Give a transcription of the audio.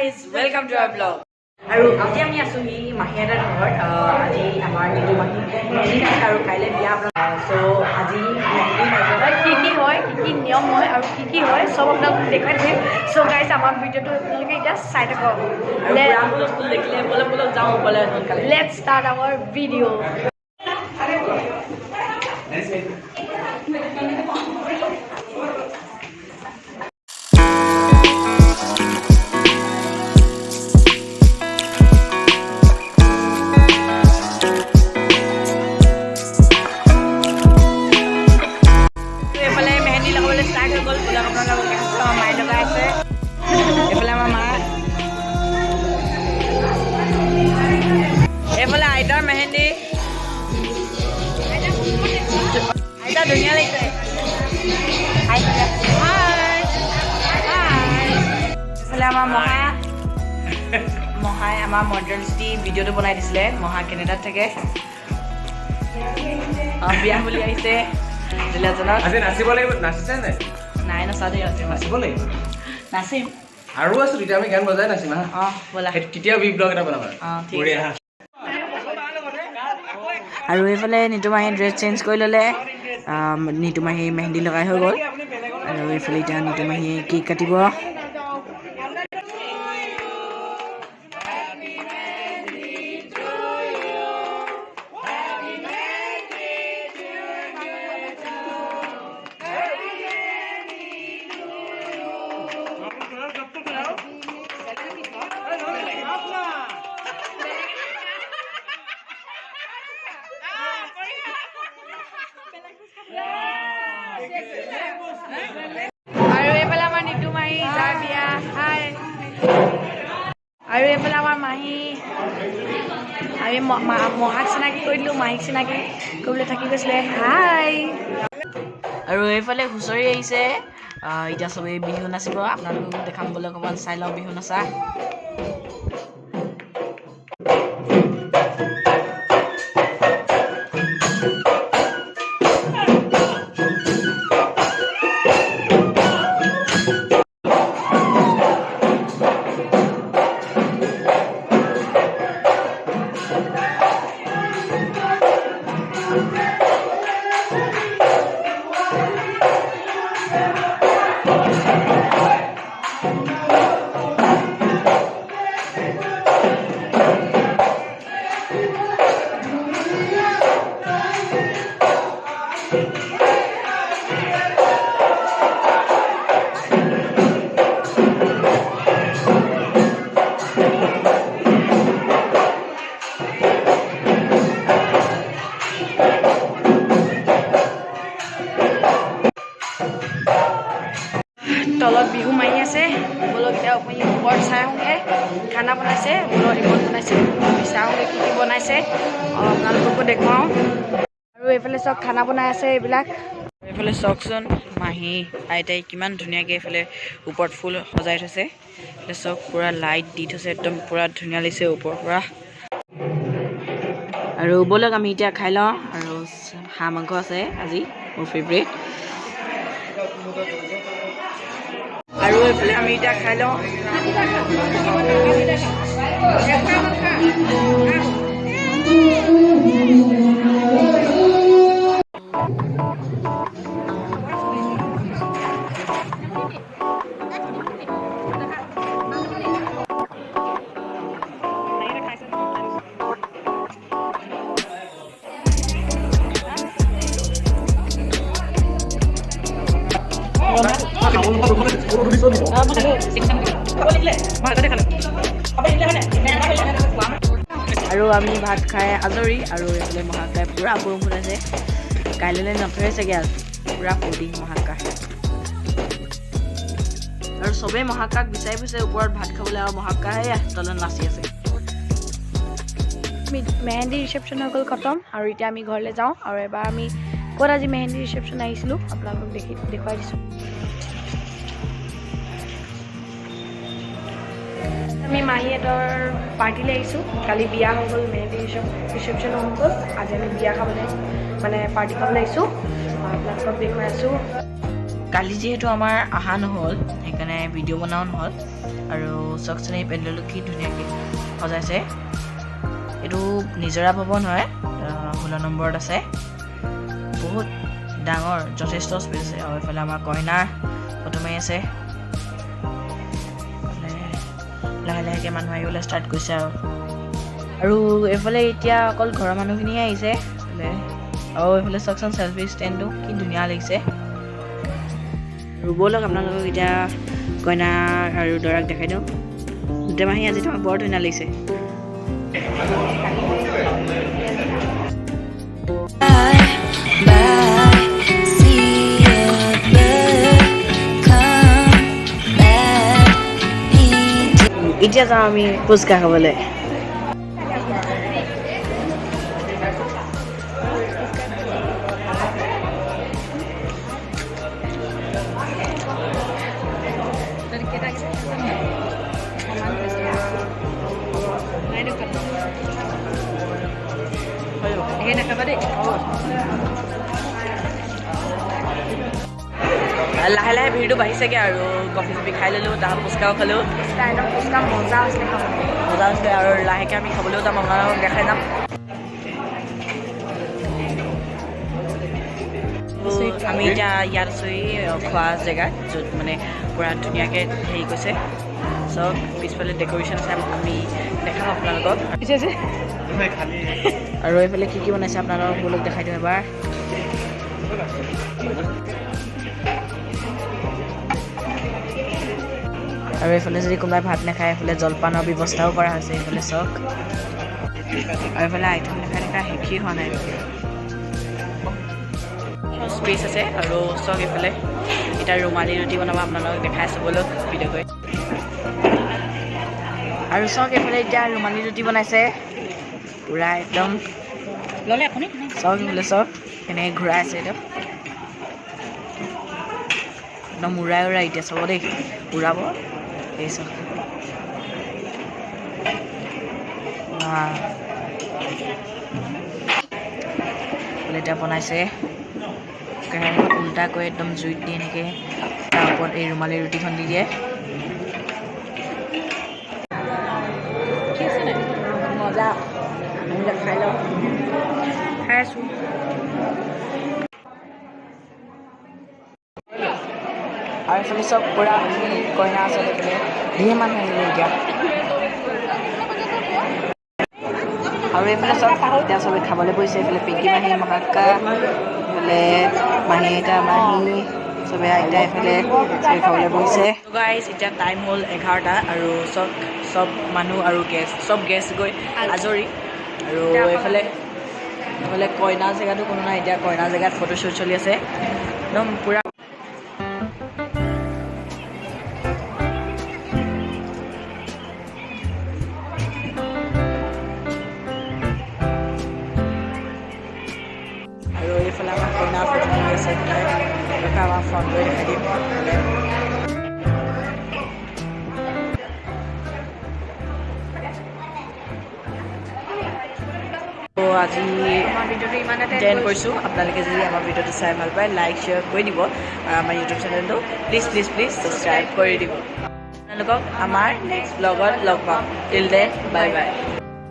guys, welcome to our vlog. আৰু আজি আমি আছো হি মাহিয়াদাৰ ঘৰত আজি আমাৰ নিতু মাহি মেহেন্দি নাচ আৰু কাইলৈ বিয়া সো আজি মেহেন্দি নাচত কি হয় কি নিয়ম হয় আৰু কি হয় সব আপোনালোকক দেখাই দিম সো গাইজ আমাৰ ভিডিঅ'টো আপোনালোকে এতিয়া চাই থাকক আৰু দেখিলে বলে যাওঁ বলে লেটস ষ্টাৰ্ট আৱাৰ ভিডিঅ' এইফালে আইতাৰ মেহেন্দি আইতা ধুনীয়া লাগিছে এইফালে আমাৰ মহাই আমাৰ মডাৰ্নছ দি ভিডিঅ'টো বনাই দিছিলে মহা কেনেডাত থাকে বিয়া বুলি আহিছে জিলাজনত আজি নাচিব লাগিব নাচিছে নাই নাই নচা দেই নাচিব লাগিব নাচিম আৰু আছো তেতিয়া আমি গান বজাই নাচিম হা ব'লা তেতিয়া ভি ব্লগ এটা বনাম আৰু এইফালে নিতু মাহী ড্ৰেছ চেঞ্জ কৰি ল'লে নিতু মাহী মেহেন্দি লগাই হৈ গ'ল আৰু এইফালে এতিয়া নিতু মাহীয়ে কেক কাটিব আৰু এইফালে আমাৰ নিতু মাহী যাৰ বিয়া হাই আৰু এইফালে আমাৰ মাহী আমি মহাক চিনাকি কৰি দিলোঁ মাহীক চিনাকি কৰিবলৈ থাকি গৈছিলে হাই আৰু এইফালে হুঁচৰি আহিছে এতিয়া চবেই বিহু নাচিব আপোনালোকক দেখাম বুলি অকণমান চাই লওঁ বিহু নাচা তলত বিহু মাৰি আছে বলক এতিয়া আপুনি ওপৰত চাই আহোঁগৈ খানা বনাইছে বলৰ ৰিপৰ্ট বনাইছে চাই আহোঁগৈ কি বনাইছে আপোনালোককো দেখুৱাওঁ আৰু এইফালে চব খানা বনাই আছে এইবিলাক এইফালে চাওকচোন মাহী আইতাই কিমান ধুনীয়াকৈ এইফালে ওপৰত ফুল সজাই থৈছে চব পূৰা লাইট দি থৈছে একদম পূৰা ধুনীয়া লাগিছে ওপৰৰ পৰা আৰু বলক আমি এতিয়া খাই লওঁ আৰু হাঁহ মাংস আছে আজি মোৰ ফেভৰেট আৰু এইফালে আমি এতিয়া খাই লওঁ আৰু আমি ভাত খাই আজৰি আৰু এইফালে মহাকাই পূৰা বৰষুণ আছে কাইলৈ নথয়ে চাগে আৰু পূৰা ফূৰ্তি মহাকাশ আৰু চবেই মহাকাশ বিচাৰি ফুৰিছে ওপৰত ভাত খাবলৈ আৰু মহাকাশে তলত নাচি আছে মেহেন্দি ৰিচেপশ্যন হৈ গ'ল খতম আৰু এতিয়া আমি ঘৰলৈ যাওঁ আৰু এবাৰ আমি ক'ত আজি মেহেন্দি ৰিচেপশ্যন আহিছিলোঁ আপোনালোকক দেখুৱাই দিছোঁ আমি মাহীহঁতৰ পাৰ্টিলৈ আহিছোঁ কালি বিয়া হৈ গ'ল মেহেন্দি ৰিচেপশ্যন হৈ গ'ল আজি আমি বিয়া খাবলৈ মানে পাৰ্টি খাবলৈ আহিছোঁ আপোনালোকক দেখুৱাই আছোঁ কালি যিহেতু আমাৰ অহা নহ'ল সেইকাৰণে ভিডিঅ' বনাও নহ'ল আৰু চাওকচোন এই পেণ্ডেলটো কি ধুনীয়াকৈ সজাইছে। এইটো নিজৰা ভৱন হয়, 16 নম্বৰত আছে। বহুত ডাঙৰ, যথেষ্ট স্পেচ আছে। আৰু এইফালে আমাৰ কইনা ফটো মাৰি আছে। লাহে লাহেকৈ মানুহ আহিবলৈ ষ্টাৰ্ট কৰিছে আৰু এইফালে এতিয়া অকল ঘৰৰ মানুহখিনিহে আহিছে। আৰু এইফালে চাওকচোন চেল্ফি ষ্টেণ্ডটো কি ধুনীয়া লাগিছে। ব'লক আপোনালোকক এতিয়া কইনা আৰু দৰাক দেখাই দিওঁ। গোটেই মাহী আজি তোমাক বৰ ধুনীয়া লাগিছে। এতিয়া যাওঁ আমি ফুচকা খাবলৈ। লাহে লাহে ভিৰটো বাঢ়িছেগৈ আৰু কফি চফি খাই ল'লোঁ, তাৰপৰা ফুচকাও খালোঁ। ফুচকা মজা হৈছিলে, মজা হৈছিলে। আৰু লাহেকৈ আমি খাবলৈও যাম, আপোনালোকক দেখাই যাম। আমি এতিয়া ইয়াত আছোঁ খোৱা জেগাত, য'ত মানে পূৰা ধুনীয়াকৈ হেৰি কৰিছে চব। পিছফালে ডেক'ৰেশ্যন আছে, আমি দেখাম আপোনালোকক। আৰু এইফালে কি কি বনাইছে আপোনালোকক বোলক দেখাই দিওঁ এবাৰ। আৰু এইফালে যদি কোনোবাই ভাত নাখায়, এইফালে জলপানৰ ব্যৱস্থাও কৰা হৈছে। এইফালে চাওক, আৰু এইফালে আইটেম দেখাই শেষেই হোৱা নাই। স্পেচ আছে আৰু চাওক এইফালে এতিয়া ৰুমালী ৰুটি বনাব, আপোনালোকক দেখাই আছোঁ ব'লক ভিডিঅ' কৰি। আৰু চাওক এইফালে এতিয়া ৰুমালী ৰুটি বনাইছে পূৰা একদম। চাওক এইফালে চাওক কেনেকৈ ঘূৰাই আছে, এইটো একদম উৰাই উৰাই এতিয়া চাব দেই, উৰাব এই চাওক। এতিয়া বনাইছে কেৰাহীখন উল্টা কৰি একদম জুইত দি এনেকৈ তাৰ ওপৰত এই ৰুমালী ৰুটিখন দি দিয়ে। মজা, খাই লওঁ, খাই আছোঁ। আৰু এইফালে চব পূৰা কইনা আছে, এইফালে ধেৰ মানুহ আহিলে এতিয়া। আৰু এইফালে চব এতিয়া চবে খাবলৈ বহিছে। এইফালে পিংকি মাহী, মহাক্কা, এইফালে মাহী আইতা, মাহী চবে আইতা, এইফালে চবে খাবলৈ বহিছে। গাইজ এতিয়া টাইম হ'ল 11টা আৰু চব মানুহ আৰু চব গেষ্ট গৈ আজৰি। আৰু এইফালে কইনা জেগাটো কোনো নাই, এতিয়া কইনা জেগাত ফটোশ্বুট চলি আছে একদম পূৰা। আৰু এইফালে আমাৰ কইনা ফটো মাৰি আছে, আমাৰ ফ্ৰণ্ট কৰি দেখাই দিম। আজি ভিডিঅ'টো ইমানতে এণ্ড কৰিছোঁ। আপোনালোকে যদি আমাৰ ভিডিঅ'টো চাই ভাল পায়, লাইক শ্বেয়াৰ কৰি দিব আৰু আমাৰ ইউটিউব চেনেলটো প্লিজ ছাবস্ক্ৰাইব কৰি দিব। আপোনালোকক আমাৰ নেক্সট ব্লগত লগ পাম। Till then bye bye.